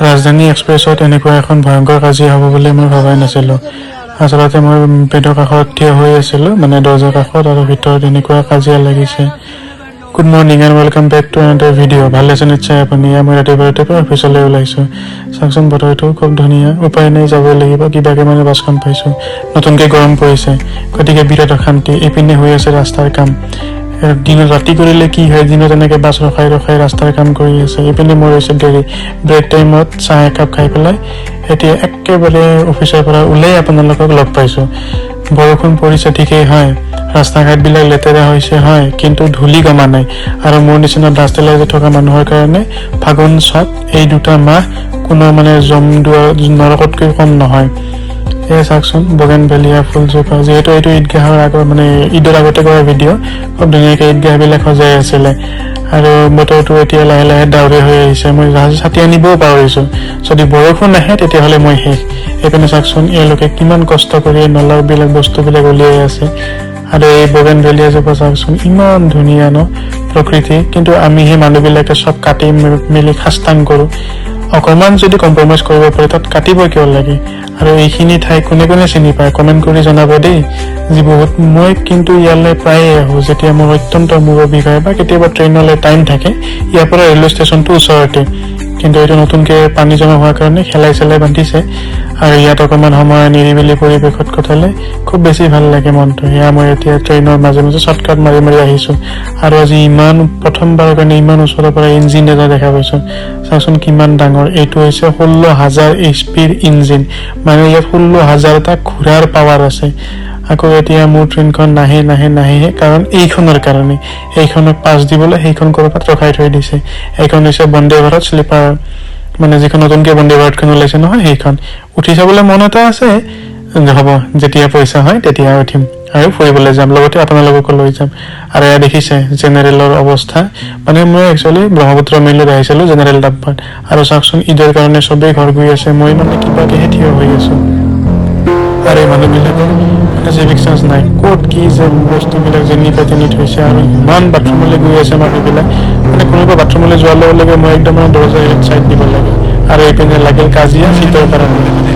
ৰাজধানী এক্সপ্ৰেছত এনেকুৱা এখন ভয়ংকৰ কাজিয়া হ'ব বুলি মই ভবাই নাছিলোঁ। আচলতে মই বেডৰ কাষত থিয় হৈ আছিলোঁ, মানে দৰ্জাৰ কাষত, আৰু ভিতৰত এনেকুৱা কাজিয়া লাগিছে। Good morning and welcome back to another video'. ভালে আছে নিশ্চয় আপুনি? মই ৰাতিপুৱা অফিচলৈ ওলাইছোঁ। চাওকচোন বতৰটো খুব ধুনীয়া, উপায় নাই যাবই লাগিব। কিবাকে মানে বাছখন পাইছোঁ। নতুনকৈ গৰম পৰিছে, গতিকে বিৰাট অশান্তি। এইপিনে হৈ আছে ৰাস্তাৰ কাম। দিনত ৰাতি কৰিলে কি হয়, দিনত এনেকৈ বাছ ৰখাই ৰাস্তাৰ কাম কৰি আছে। এইপিনে মোৰ হৈছে দেৰি। ব্ৰেক টাইমত চাহ একাপ খাই পেলাই এতিয়া একেবাৰে অফিচৰ পৰা ওলাই আপোনালোকক লগ পাইছোঁ। বৰষুণ পৰিছে ঠিকেই হয়, ৰাস্তা ঘাটবিলাক লেতেৰা হৈছে হয়, কিন্তু ধূলি কমা নাই। আৰু মোৰ নিচিনা ডাষ্ট এলাৰ্জি থকা মানুহৰ কাৰণে ফাগুন চ'ত এই দুটা মাহ কোনো মানে নৰকতকৈ কম নহয়। এয়া চাওকচোন বগেনভেলিয়া ফুলজোপা। যিহেতু এইটো ঈদগাহৰ আগৰ মানে ঈদৰ আগতে কৰা ভিডিঅ', খুব ধুনীয়াকৈ ঈদগাহবিলাক সজাই আছিলে। আৰু বতৰটো এতিয়া লাহে লাহে ডাৱৰীয়া হৈ আহিছে। মই ছাতি আনিবও পাহৰিছোঁ। যদি বৰষুণ আহে তেতিয়াহ'লে মই শেষ। এইপিনে চাওকচোন এওঁলোকে কিমান কষ্ট কৰি নলাবিলাক বস্তুবিলাক উলিয়াই আছে। আৰু এই বগেনভেলিয়া জোপা চাওকচোন, ইমান ধুনীয়া ন প্ৰকৃতি, কিন্তু আমি সেই মানুহবিলাকে চব কাটি মেলি খাস্তাং কৰোঁ। অকণমান যদি কম্প্ৰমাইজ কৰিব পাৰে তাত কাটিব কিয় লাগে? আৰু এইখিনি ঠাই কোনে কোনে চিনি পায় কমেণ্ট কৰি জনাব দেই। মই কিন্তু ইয়ালৈ প্ৰায়ে আহোঁ যেতিয়া মোৰ অত্যন্ত মূৰৰ বিষ হয় বা কেতিয়াবা ট্ৰেইনলৈ টাইম থাকে। ইয়াৰ পৰা ৰেলৱে ষ্টেচনটো ওচৰতে, কিন্তু এইটো নতুনকৈ পানী জমা হোৱাৰ কাৰণে খেলাই বান্ধিছে। আৰু ইয়াত অকণমান সময় নিৰিবিলি পৰিৱেশত কটালে খুব বেছি ভাল লাগে মনটো। সেয়া মই এতিয়া ট্ৰেইনৰ মাজে মাজে শ্বৰ্টকাট মাৰি আহিছোঁ। আৰু আজি প্ৰথমবাৰৰ কাৰণে ইমান ওচৰৰ পৰা ইঞ্জিন এটা দেখা পাইছোঁ। চাওকচোন কিমান ডাঙৰ। এইটো হৈছে 16,000 HP ইঞ্জিন, মানে ইয়াত 16,000টা ঘোঁৰাৰ পাৱাৰ আছে। আকৌ এতিয়া মোৰ ট্ৰেইনখন নাহে কাৰণ এইখনৰ কাৰণে। এইখনক পাছ দিবলৈ সেইখন ক'ৰবাত ৰখাই থৈ দিছে। এইখন হৈছে বন্দে ভাৰত শ্লিপাৰ, মানে যিখন নতুনকৈ বন্দে ভাৰতখন ওলাইছে নহয়, সেইখন উঠি চাবলৈ মন এটা আছে। হ'ব, যেতিয়া পইচা হয় তেতিয়া উঠিম আৰু ফুৰিবলৈ যাম, লগতে আপোনালোককো লৈ যাম। আৰু এয়া দেখিছে জেনেৰেলৰ অৱস্থা। মানে মই একচুৱেলি ব্ৰহ্মপুত্ৰ মেইলত আহিছিলোঁ জেনেৰেল ডাব্বাত। আৰু চাওকচোন ঈদৰ কাৰণে চবেই ঘৰ গৈ আছে, মই মানে কিবাকেহে থিয় হৈ আছোঁ। আৰু এই মানুহবিলাকৰ মানে চিভিক চেন্স নাই। ক'ত কি যে বস্তুবিলাক যেনি তেনি থৈছে। আৰু ইমান বাথৰুমলৈ গৈ আছে মানুহবিলাক, মানে কোনোবা বাথৰুমলৈ যোৱাৰ লগে লগে মই একদম মানে দৰ্জা চাইড দিব লাগে। আৰু এইপিনে লাগিল কাজিয়া চিটৰ কাৰণে।